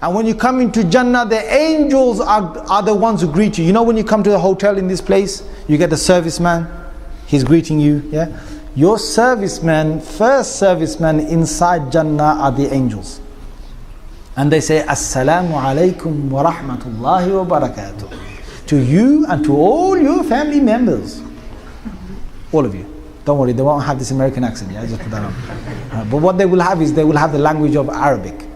And when you come into Jannah, the angels are the ones who greet you. You know when you come to the hotel in this place, you get the serviceman, he's greeting you, yeah? Your serviceman, first serviceman inside Jannah are the angels. And they say, Assalamu alaikum wa rahmatullahi wa barakatuh. To you and to all your family members. All of you. Don't worry, they won't have this American accent, yeah? Just put that on. But what they will have is, they will have the language of Arabic.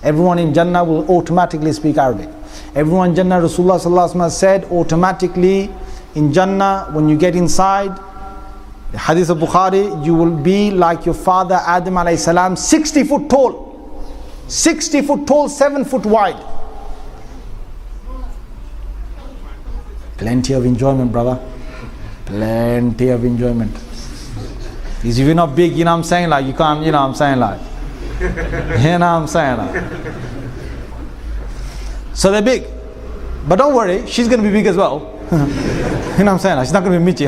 Everyone in Jannah will automatically speak Arabic. Everyone in Jannah, Rasulullah sallallahu alaihi wasallam said, automatically in Jannah, when you get inside, the hadith of Bukhari, you will be like your father Adam alayhi salam, 60 foot tall. 60 foot tall, 7 foot wide. Plenty of enjoyment, brother. Plenty of enjoyment. Because if you're not big, you know what I'm saying, like you can't, you know what I'm saying, like. You know what I'm saying? Like. So they're big. But don't worry, she's going to be big as well. You know what I'm saying? Like, she's not going to be Mitchie.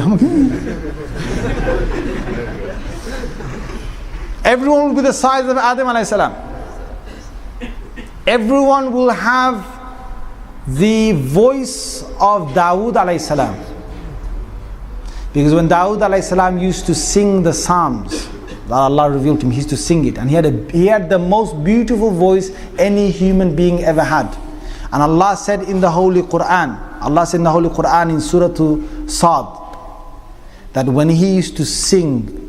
Everyone will be the size of Adam alayhi salam. Everyone will have the voice of Dawood alayhi salam. Because when Dawood alayhi salam used to sing the Psalms, that Allah revealed to him, he used to sing it, and he had the most beautiful voice any human being ever had. And Allah said in the Holy Quran, in Surah Sad, that when he used to sing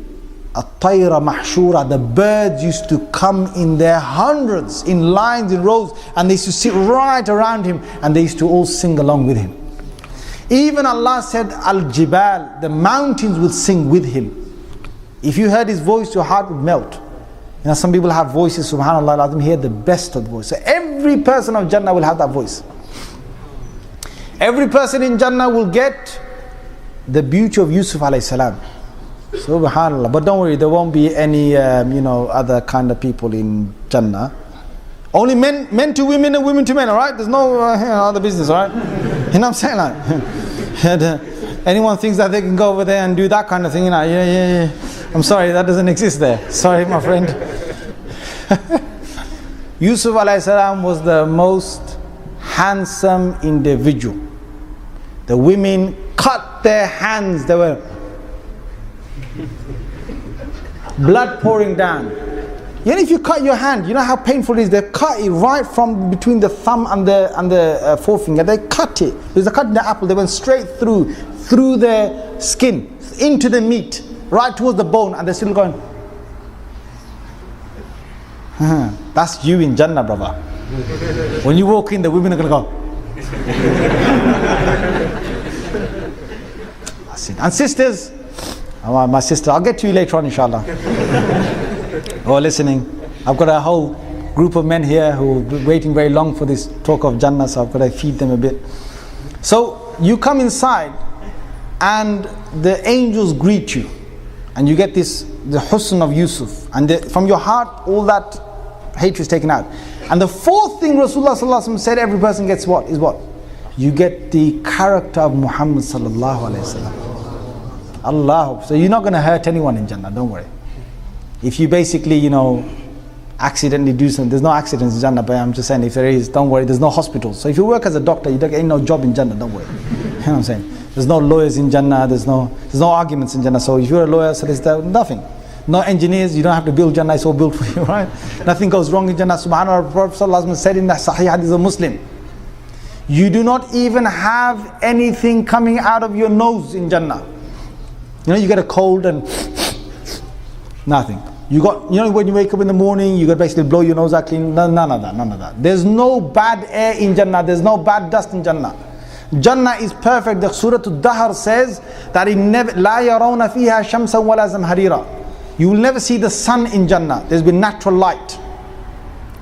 At-Tayra Mahshura, the birds used to come in their hundreds, in lines, in rows, and they used to sit right around him, and they used to all sing along with him. Even Allah said, Al-Jibal, the mountains will sing with him. If you heard his voice, your heart would melt. You know, some people have voices, subhanAllah, let them hear the best of the voice. So every person of Jannah will have that voice. Every person in Jannah will get the beauty of Yusuf alayhi salam. Subhanallah. But don't worry, there won't be any, other kind of people in Jannah. Only men to women and women to men, alright? There's no other business, alright? You know what I'm saying? Like, anyone thinks that they can go over there and do that kind of thing, yeah. I'm sorry, that doesn't exist there. Sorry, my friend. Yusuf alayhi salam was the most handsome individual. The women cut their hands, they were blood pouring down. You know, if you cut your hand, you know how painful it is. They cut it right from between the thumb and the forefinger. They cut it. There's a cut in the apple. They went straight through the skin, into the meat, right towards the bone, and they're still going. That's you in Jannah, brother. When you walk in, the women are going to go. That's it. And sisters, my sister, I'll get to you later on, inshallah. Who are listening. I've got a whole group of men here who have been waiting very long for this talk of Jannah, so I've got to feed them a bit. So you come inside and the angels greet you, and you get the husn of Yusuf, and from your heart all that hatred is taken out. And the fourth thing Rasulullah sallallahu alaihi wasallam said every person gets what? You get the character of Muhammad sallallahu alaihi wasallam. Allah. So you're not going to hurt anyone in Jannah, don't worry. If you basically, accidentally do something, there's no accidents in Jannah, but I'm just saying, if there is, don't worry, there's no hospitals. So if you work as a doctor, you don't get no job in Jannah, don't worry. You know what I'm saying? There's no lawyers in Jannah, there's no arguments in Jannah. So if you're a lawyer, so there's nothing. No engineers, you don't have to build Jannah, it's all built for you, right? Nothing goes wrong in Jannah. Subhanallah, the Prophet ﷺ said in the Sahih Hadith of Muslim, you do not even have anything coming out of your nose in Jannah. You get a cold and nothing. When you wake up in the morning, you got to basically blow your nose out clean. None of that. There's no bad air in Jannah. There's no bad dust in Jannah. Jannah is perfect. The Surah Al-Dahr says that لا يرون فيها شمسا ولا زمهريرا. You will never see the sun in Jannah. There's been natural light.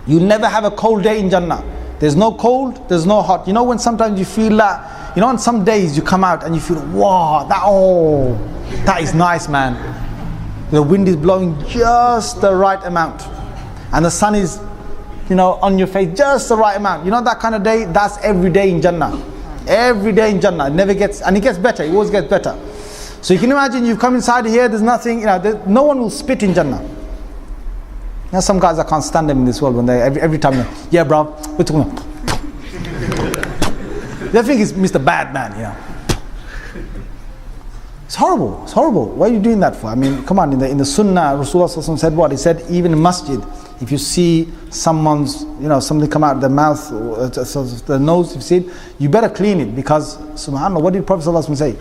You'll never have a cold day in Jannah. There's no cold, there's no hot. When sometimes you feel that, on some days you come out and you feel, wow, that is nice, man. The wind is blowing just the right amount, and the sun is, on your face just the right amount. That kind of day, that's every day in Jannah. Every day in Jannah. It never gets, and it gets better. It always gets better. So you can imagine you've come inside here, there's nothing, no one will spit in Jannah. You know, some guys, I can't stand them in this world when they, every time, yeah bro, we're talking about. They think it's Mr. Bad Man, you know. It's horrible, it's horrible. What are you doing that for? I mean, come on, in the Sunnah, Rasulullah said what? He said, even in masjid, if you see someone's, something come out of their mouth, or the nose, if you see it, you better clean it, because, subhanAllah, what did Prophet ﷺ say?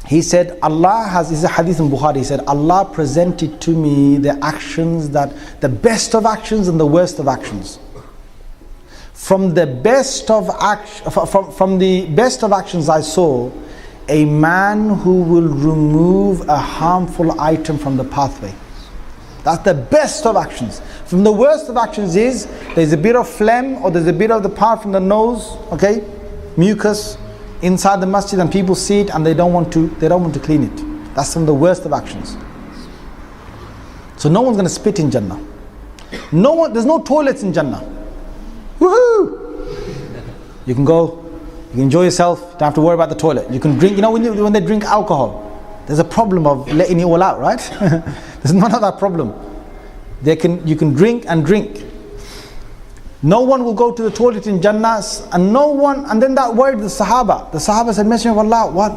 He said, Allah has, this is a hadith in Bukhari, he said, Allah presented to me the actions the best of actions and the worst of actions. From the best of actions I saw, a man who will remove a harmful item from the pathway. That's the best of actions. From the worst of actions is, there's a bit of phlegm or there's a bit of the part from the nose, okay, mucus, inside the masjid, and people see it and they don't want to clean it. That's from the worst of actions. So no one's going to spit in Jannah. There's no toilets in Jannah. Woohoo! You can go, you can enjoy yourself, don't have to worry about the toilet. You can drink, when they drink alcohol, there's a problem of letting it all out, right? There's none of that problem. You can drink and drink. No one will go to the toilet in Jannah, and then that word, the Sahaba said, Messenger of Allah, what?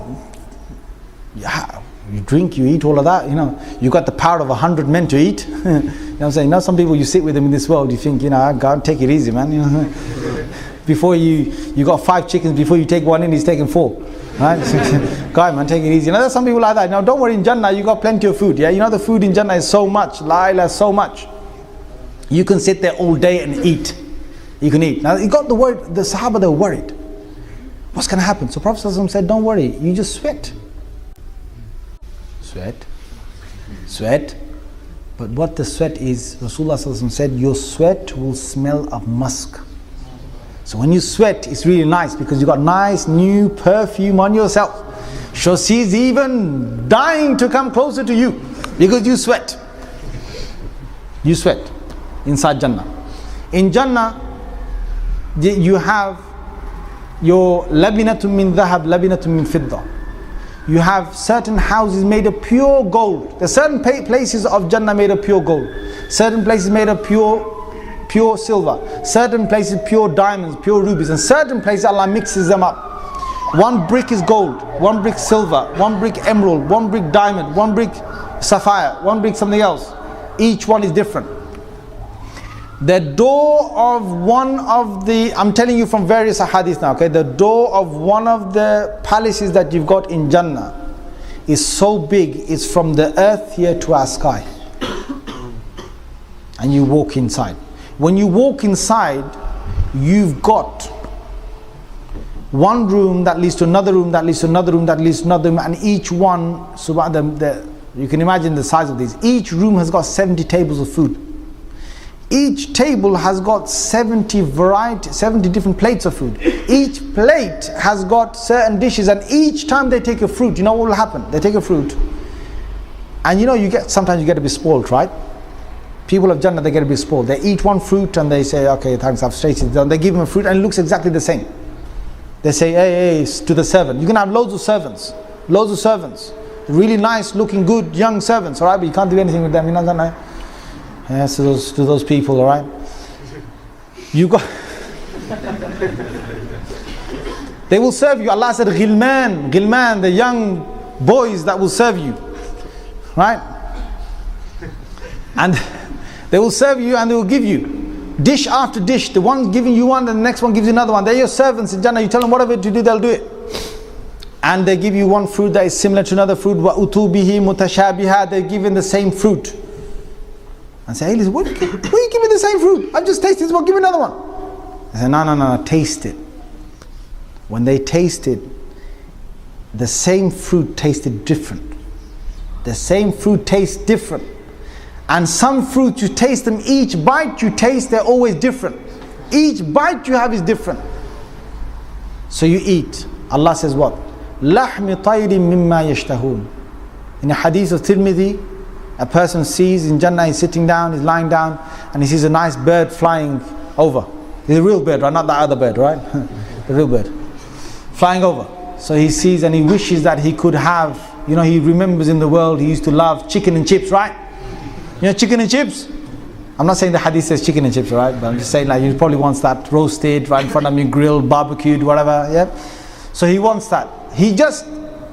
Yeah, you drink, you eat all of that, you got the power of 100 men to eat. You know what I'm saying? Now some people, you sit with them in this world, you think, God, take it easy, man. Before you got 5 chickens, before you take one in, he's taking 4. Right? God, man, take it easy. There's some people like that. Now don't worry, in Jannah, you got plenty of food. Yeah, the food in Jannah is so much, la ilaha, so much. You can sit there all day and eat. You can eat. Now you got the word, the Sahaba, they were worried. What's going to happen? So Prophet ﷺ said, don't worry, you just sweat. Sweat. But what the sweat is, Rasulullah ﷺ said, your sweat will smell of musk. So when you sweat, it's really nice because you got nice new perfume on yourself. So she's even dying to come closer to you because you sweat. You sweat inside Jannah. In Jannah, you have your labinatun min dhahab, labinatun min fidda. You have certain houses made of pure gold. There are certain places of Jannah made of pure gold. Certain places made of pure silver. Certain places pure diamonds, pure rubies. And certain places Allah mixes them up. One brick is gold, one brick silver, one brick emerald, one brick diamond, one brick sapphire, one brick something else. Each one is different. The door of one of the, I'm telling you from various hadiths now, okay, the door of one of the palaces that you've got in Jannah is so big, it's from the earth here to our sky. And you walk inside. When you walk inside, you've got one room that leads to another room, that leads to another room, that leads to another room, and each one, you can imagine the size of these. Each room has got 70 tables of food. Each table has got 70 different plates of food. Each plate has got certain dishes, and each time they take a fruit, you know what will happen? They take a fruit, and sometimes you get a bit spoiled, right? People of Jannah, they get a bit spoiled. They eat one fruit and they say, okay, thanks, I've tasted it. They give him a fruit and it looks exactly the same. They say, hey, to the servant. You can have loads of servants. Really nice, looking good, young servants, all right? But you can't do anything with them, Yes, to those people, all right? You got... They will serve you. Allah said, Ghilman, the young boys that will serve you. Right? And they will serve you and they will give you dish after dish. The one giving you one and the next one gives you another one. They're your servants in Jannah. You tell them whatever to do, they'll do it. And they give you one fruit that is similar to another fruit. وَأُتُوا بِهِ مُتَشَابِهًا. They're given the same fruit. And say, hey, listen, why are you giving the same fruit? I've just tasted this one, give me another one. I say, no, taste it. When they tasted, the same fruit tasted different. The same fruit tastes different. And some fruits, you taste them, each bite you taste, they're always different. Each bite you have is different. So you eat. Allah says what? لَحْمِ طَيْرٍ مِمَّا يَشْتَهُونَ. In a hadith of Tirmidhi, a person sees in Jannah, he's sitting down, he's lying down, and he sees a nice bird flying over. It's a real bird, right? Not that other bird, right? The real bird. Flying over. So he sees and he wishes that he could have, he remembers in the world he used to love chicken and chips, right? Chicken and chips? I'm not saying the hadith says chicken and chips, right? But I'm just saying like he probably wants that roasted right in front of me, grilled, barbecued, whatever. Yeah. So he wants that. He just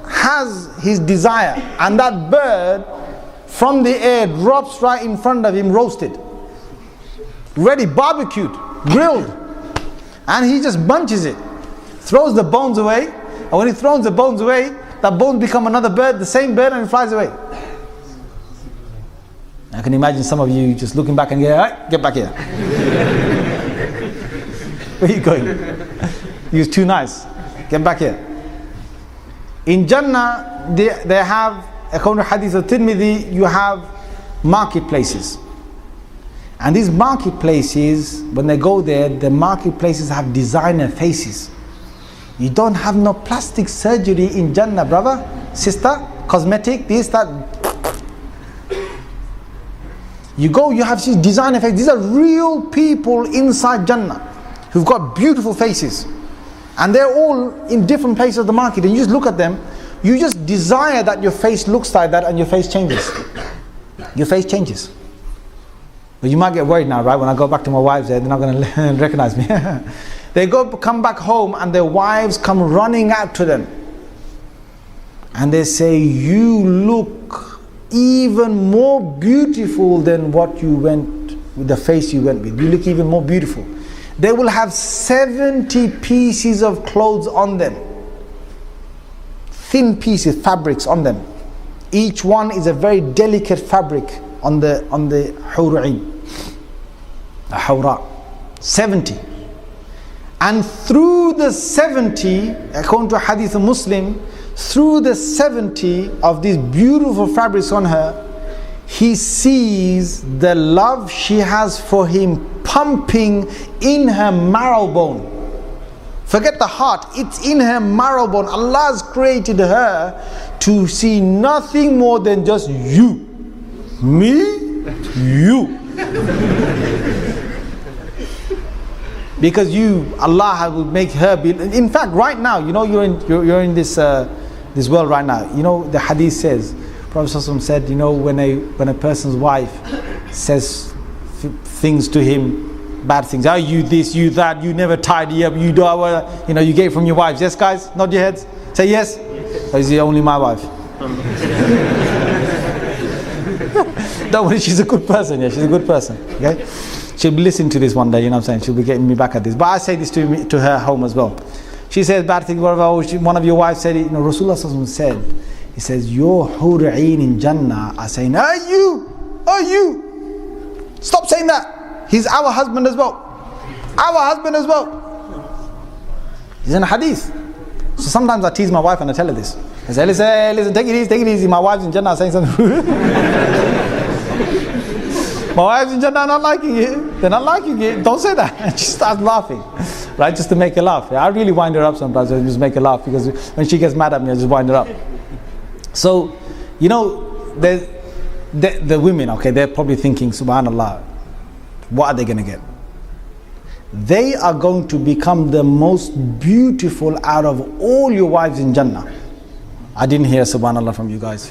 has his desire, and that bird from the air drops right in front of him, roasted, ready, barbecued, grilled, and he just bunches it, throws the bones away, and when he throws the bones away, that bones become another bird, the same bird, and it flies away. I can imagine some of you just looking back and going, "Alright, get back here." Where are you going? You're too nice. Get back here. In Jannah, they have, according to Hadith of Tirmidhi, you have marketplaces. And these marketplaces, when they go there, the marketplaces have designer faces. You don't have no plastic surgery in Jannah, brother, sister, cosmetic, this, that. You go, you have these designer faces. These are real people inside Jannah who've got beautiful faces. And they're all in different places of the market. And you just look at them, you just desire that your face looks like that and your face changes. Your face changes. But you might get worried now, right? When I go back to my wives there, they're not going to recognize me. They come back home and their wives come running out to them. And they say, "You look even more beautiful than what you went, with the face you went with. You look even more beautiful." They will have 70 pieces of clothes on them. Thin pieces, fabrics on them. Each one is a very delicate fabric on the hur'in. A hawra. 70. And through the 70, according to Hadith of Muslim, through the 70 of these beautiful fabrics on her, he sees the love she has for him pumping in her marrow bone. Forget the heart, it's in her marrow bone. Allah has created her to see nothing more than just you. Me, you. Because Allah will make her be. In fact, right now, you know, you're in this world right now. You know, the hadith says, Prophet ﷺ said, you know, when a person's wife says things to him, bad things, "Oh, you this, you that, you never tidy up, you do," you know, you get it from your wives. Yes, guys, nod your heads. Say yes. Or is he only my wife? Don't worry, she's a good person. Yeah, she's a good person. Okay, she'll be listening to this one day. You know what I'm saying? She'll be getting me back at this. But I say this to her home as well. She says bad things. Whatever. One of your wives said it. You know, Rasulullah ﷺ said. He says, "Your hur'in in Jannah are saying, are you? Stop saying that. He's our husband as well. Our husband as well." He's in a hadith. So sometimes I tease my wife and I tell her this. I say, listen, take it easy. My wife's in Jannah saying something. My wife's in Jannah not liking it. They're not liking it. Don't say that. And she starts laughing. Right? Just to make her laugh. I really wind her up sometimes. I just make her laugh because when she gets mad at me, I just wind her up. So, you know, the women, okay, they're probably thinking, subhanallah, what are they going to get? They are going to become the most beautiful out of all your wives in Jannah. I didn't hear subhanallah from you guys.